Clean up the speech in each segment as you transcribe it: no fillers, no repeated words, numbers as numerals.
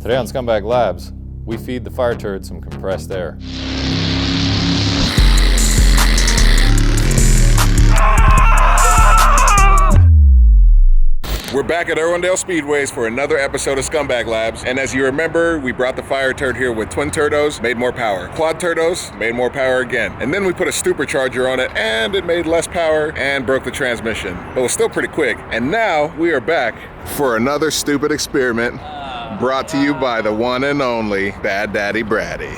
Today on Scumbag Labs, we feed the fire turret some compressed air. We're back at Irwindale Speedways for another episode of Scumbag Labs, and as you remember, we brought the fire turret here with twin turdos, made more power. Quad turdos, made more power again. And then we put a stuporcharger on it, and it made less power and broke the transmission. But it was still pretty quick. And now we are back for another stupid experiment brought to you by the one and only Bad Daddy Braddy.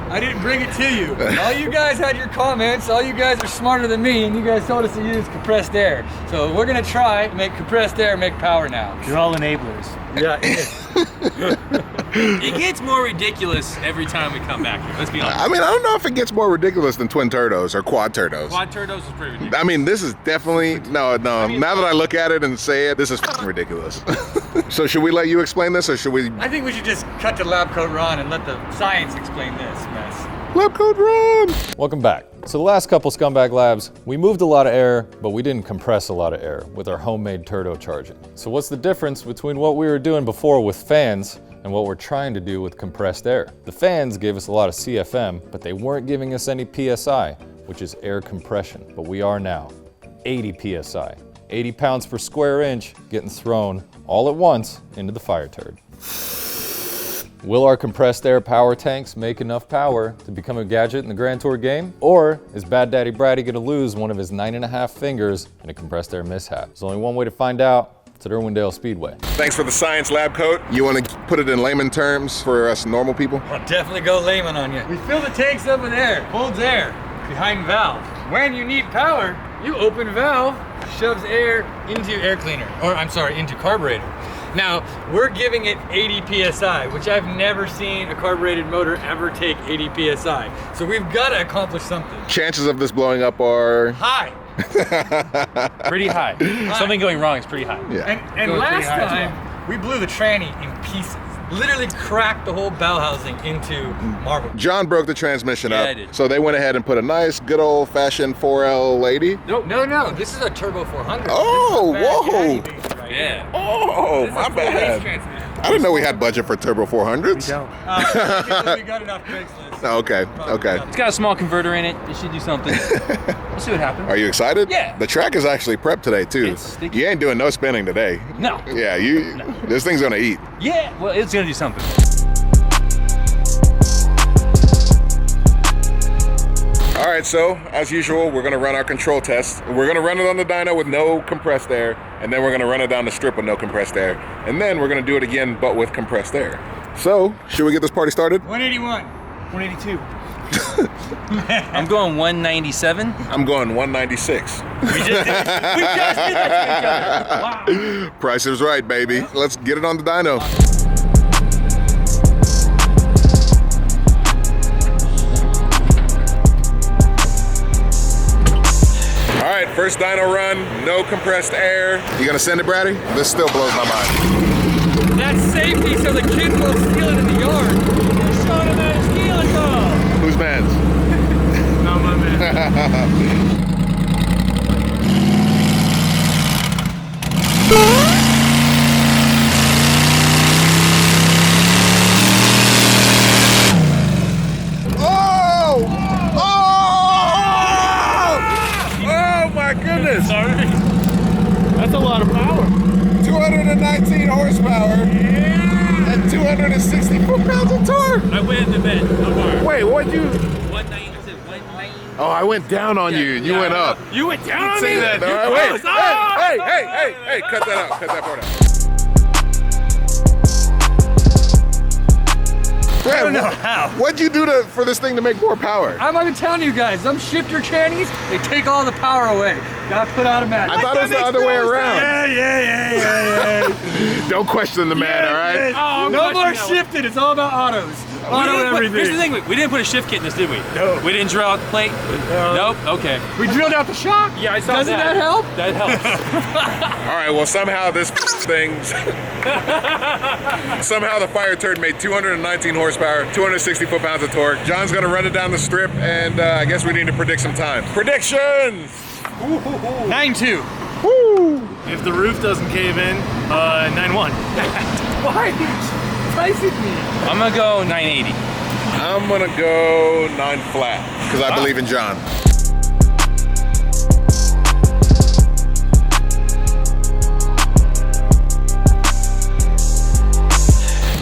I didn't bring it to you. All you guys had your comments, all you guys are smarter than me, and you guys told us to use compressed air. So we're gonna try to make compressed air make power now. You're all enablers. Yeah. It gets more ridiculous every time we come back here, let's be honest. I mean, I don't know if it gets more ridiculous than twin turdos or quad turdos. Quad turdos is pretty ridiculous. I mean, this is definitely, no, now that I look at it and say it, this is f***ing ridiculous. So should we let you explain this, or should we? I think we should just cut to lab coat Ron and let the science explain this mess. Lab coat Ron! Welcome back. So the last couple Scumbag Labs, we moved a lot of air, but we didn't compress a lot of air with our homemade turdo charging. So what's the difference between what we were doing before with fans and what we're trying to do with compressed air? The fans gave us a lot of CFM, but they weren't giving us any PSI, which is air compression. But we are now 80 PSI, 80 pounds per square inch getting thrown all at once into the fire turret. Will our compressed air power tanks make enough power to become a gadget in the Grand Tour game? Or is Bad Daddy Braddy gonna lose one of his 9.5 fingers in a compressed air mishap? There's only one way to find out. It's at Irwindale Speedway. Thanks for the science, lab coat. You want to put it in layman terms for us normal people? I'll definitely go layman on you. We fill the tanks up with air, holds air behind valve. When you need power, you open valve, shoves air into air cleaner, or I'm sorry, into carburetor. Now, we're giving it 80 PSI, which I've never seen a carbureted motor ever take 80 PSI. So we've got to accomplish something. Chances of this blowing up are High. Pretty high. Something going wrong is pretty high. Yeah. And last time, we blew the tranny in pieces. Literally cracked the whole bow housing into marble. John broke the transmission Yeah, up, I did. so they went ahead and put a nice, good old-fashioned 4L lady. No, this is a turbo 400. Oh, This is a Bad whoa. Daddy baby right Yeah. here. Oh, This is my a full race bad. transmission. I didn't know we had budget for turbo 400s. We don't. We got enough Craigslist. Oh, okay, okay. It's got a small converter in it. It should do something. We'll see what happens. Are you excited? Yeah. The track is actually prepped today, too. It's sticky. You ain't doing no spinning today. No. Yeah, this thing's gonna eat. Yeah, well, it's gonna do something. All right, so as usual, we're gonna run our control test. We're gonna run it on the dyno with no compressed air, and then we're gonna run it down the strip with no compressed air, and then we're gonna do it again, but with compressed air. So, should we get this party started? 181. 182. I'm going 197. I'm going 196. We just did that to each other. Wow. Price is right, baby. Let's get it on the dyno. All right, first dyno run, no compressed air. You gonna send it, Braddy? This still blows my mind. That's safety so the kids won't steal it in the yard. Show them how to steal it though. Whose man's? Not my man. Oh my goodness! Sorry. That's a lot of power. 219 horsepower and 264 pounds of torque. I win the bet. Don't worry. Wait, what'd you? 190. Oh, I went down on you. You went up. You went down on Say me? that. You All right, wait. close. Hey, cut that out. Cut that part out. I don't know how. What'd you do for this thing to make more power? I'm not even telling you guys, some shifter trannies, they take all the power away. Gotta put automatic. I thought it was the other way around. Yeah. Don't question the man, all right? Oh, no more shifting. It's all about autos. Auto everything. Here's the thing, we didn't put a shift kit in this, did we? No. We didn't drill out the plate? Nope, okay. We drilled out the shock. Yeah, I saw that. Doesn't that help? That helps. All right, well, somehow this thing, somehow the fire turd made 219 horsepower, 260 foot-pounds of torque. John's gonna run it down the strip, and I guess we need to predict some time. Predictions! 9.2. Woo! If the roof doesn't cave in, 9.1. Why? Pricing me. I'm gonna go 980. I'm gonna go 9 flat, because I believe in John.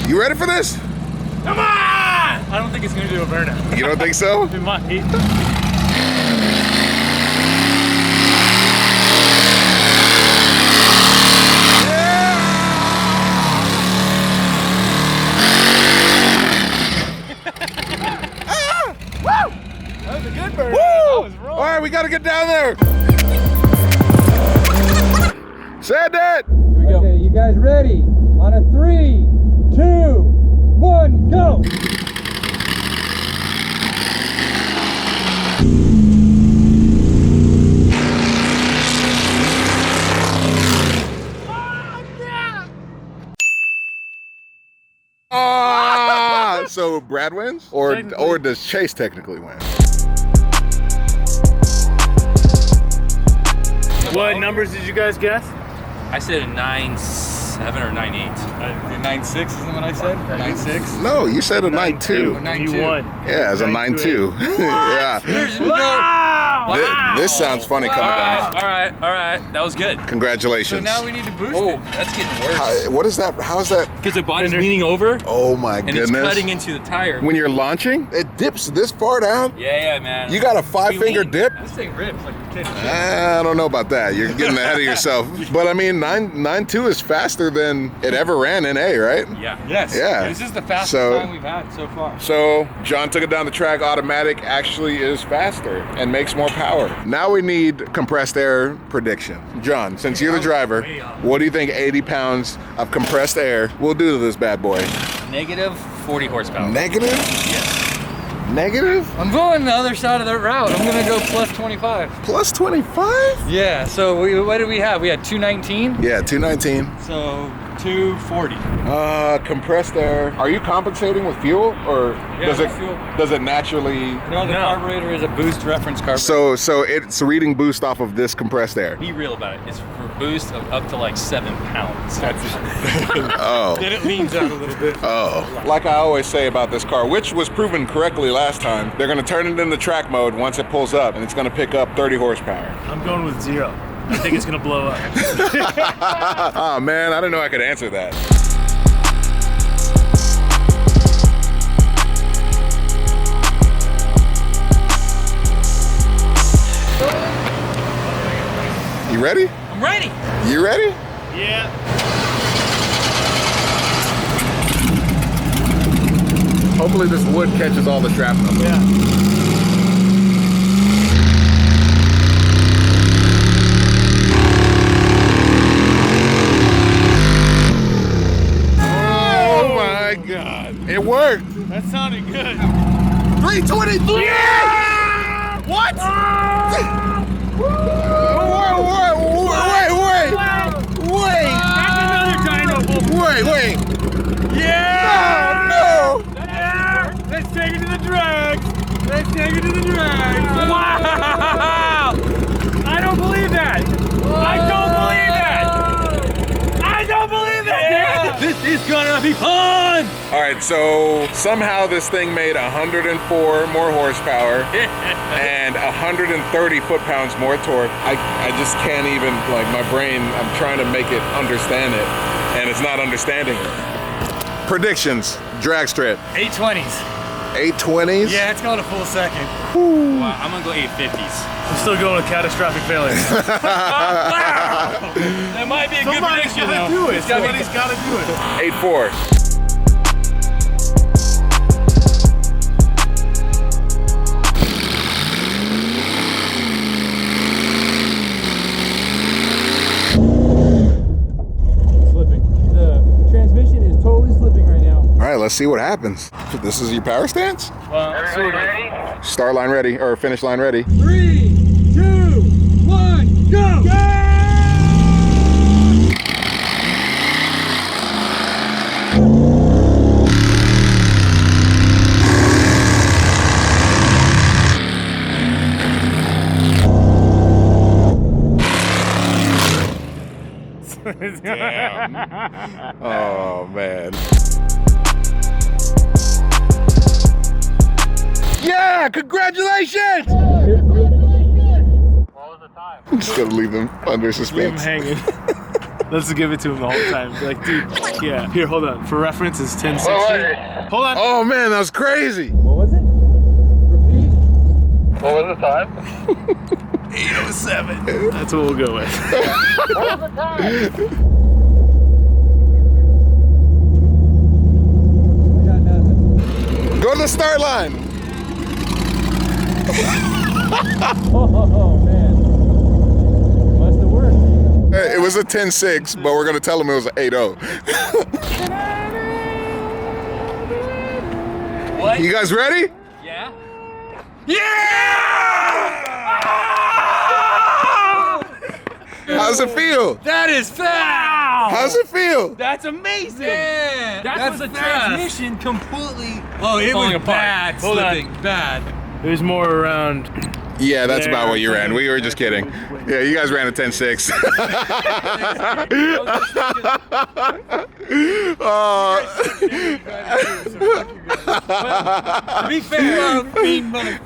You ready for this? Come on! I don't think it's gonna do a burnout. You don't think so? It might. All right, we gotta get down there. Said that. Okay, you guys ready? On a 3, 2, 1, go! So Brad wins, or does Chase technically win? What numbers did you guys guess? I said a 9.7 or 9.8. 9.6 isn't what I said? 9.6? No, you said a 9.2. 9.2. You won. Yeah, it's a 9.2. Yeah. There's no... This sounds funny coming down. All right. That was good. Congratulations. So now we need to boost Oh, it. that's getting worse. What is that? How is that? Because the body's leaning over Oh my and goodness. it's cutting into the tire. When you're launching, it dips this far down. Yeah, man. You got a 5-finger dip? This thing rips like a kid. I don't know about that. You're getting ahead of yourself. But I mean, 9.2 is faster than it ever ran in A, right? Yeah. Yes. Yeah. This is the fastest So- time we've had so far. So John took it down the track. Automatic actually is faster and makes more power. Now we need compressed air prediction. John, since you're the driver, what do you think 80 pounds of compressed air will do to this bad boy? Negative 40 horsepower. Negative? Yes. Negative? I'm going the other side of the route. I'm gonna go plus 25. Plus 25? Yeah, so what did we have? We had 219? Yeah, 219. So 240. Compressed air. Are you compensating with fuel, or with fuel. does it naturally? No, the carburetor is a boost reference carburetor. So it's reading boost off of this compressed air. Be real about it. It's for boost of up to like 7 pounds. That's it. Oh. Then it leans out a little bit. Oh. Like I always say about this car, which was proven correctly last time, they're gonna turn it into track mode once it pulls up, and it's gonna pick up 30 horsepower. I'm going with 0. I think it's gonna blow up. Oh man, I didn't know I could answer that. You ready? I'm ready. You ready? Yeah. Hopefully this wood catches all the shrapnel. Yeah. Oh my God. It worked. That sounded good. 323! Yeah! What? Wait! That's another dyno bull. Wait! Yeah! No! Yeah! Let's take it to the drag. Let's take it to the drag. Wow! I don't believe that. I don't believe that. I don't believe that. Yeah. This is gonna be fun. All right, so somehow this thing made 104 more horsepower and 130 foot-pounds more torque. I just can't even, like, my brain, I'm trying to make it understand it, and it's not understanding it. Predictions, drag strip. 820s. 820s? Yeah, it's going a full second. Wow, I'm gonna go 850s. I'm still going with catastrophic failure. That might be a good prediction though. do it. It's gotta be- Somebody's got to do it. 8.4. Slipping. The right, let's see what happens. This is your power stance? Everybody ready? Start line ready, or finish line ready. 3, 2, 1, go! Damn. Oh, man. Yeah, congratulations! What was the time? I'm just gonna leave them under Leave him suspense. hanging. Let's give it to him the whole time. Be like, dude, yeah. Here, hold on. For reference, it's 1060. Hold on. Oh man, that was crazy. What was it? What was the time? 807. That's what we'll go with. What was the time? Go to the start line. Oh man. Must have worked. It was a 10-6, but we're gonna tell them it was an 8-0. What? You guys ready? Yeah. How's it feel? That is fast. How's it feel? That's amazing. Yeah. That's the transmission completely. Oh, it falling was apart. bad. Hold on. Slipping. Bad. There's more around. Yeah, that's about There. what you ran. We were just kidding. Yeah, you guys ran a 10-6. To be fair, mean money.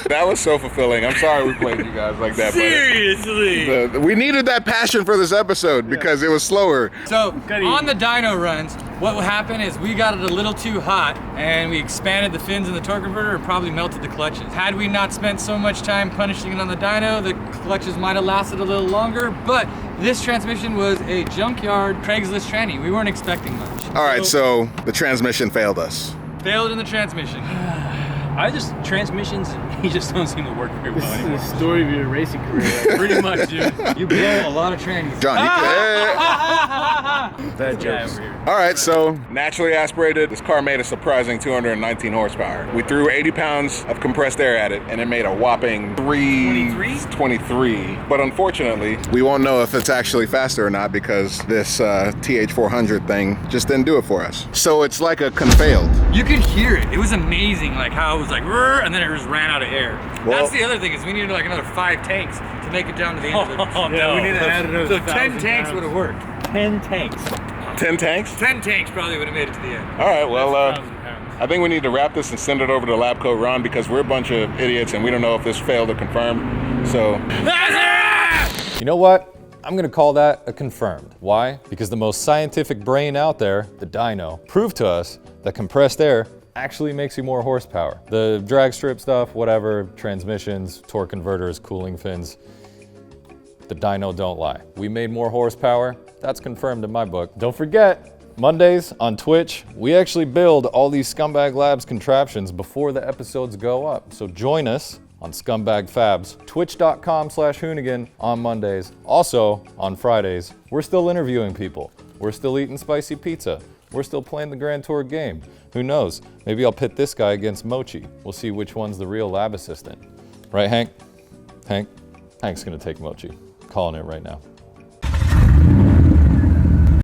That was so fulfilling. I'm sorry we played you guys like that. Seriously. But we needed that passion for this episode because it was slower. So on the dyno runs, what will happen is we got it a little too hot and we expanded the fins in the torque converter and probably melted the clutches. Had we not spent so much time punishing it on the dyno, the clutches might have lasted a little longer, but this transmission was a junkyard Craigslist tranny. We weren't expecting much. All right, so the transmission failed us. Failed in the transmission. Transmissions, he just don't seem to work very well This is anymore. the story of your racing career. Pretty much, dude. You blow a lot of trannies. John, you Bad jokes. All right, so naturally aspirated, this car made a surprising 219 horsepower. We threw 80 pounds of compressed air at it, and it made a whopping 323. But unfortunately, we won't know if it's actually faster or not because this TH400 thing just didn't do it for us. So it's like a confailed. You could hear it. It was amazing, like how it was like, "Rrr," and then it just ran out of air. Well- That's the other thing is we needed like another 5 tanks to make it down to the end of it. Oh, Yeah, no. we need to add another So 10 1,000 tanks pounds. would have worked. 10 tanks. 10 tanks? 10 tanks probably would have made it to the end. All right, well, 1,000 pounds. I think we need to wrap this and send it over to lab coat Ron because we're a bunch of idiots and we don't know if this failed or confirmed. So, You know what? I'm gonna call that a confirmed. Why? Because the most scientific brain out there, the dyno, proved to us that compressed air actually makes you more horsepower. The drag strip stuff, whatever, transmissions, torque converters, cooling fins, the dyno don't lie. We made more horsepower. That's confirmed in my book. Don't forget, Mondays on Twitch, we actually build all these Scumbag Labs contraptions before the episodes go up. So join us on Scumbag Fabs, twitch.com/Hoonigan on Mondays. Also, on Fridays, we're still interviewing people. We're still eating spicy pizza. We're still playing the Grand Tour game. Who knows? Maybe I'll pit this guy against Mochi. We'll see which one's the real lab assistant. Right, Hank? Hank's gonna take Mochi. Calling it right now.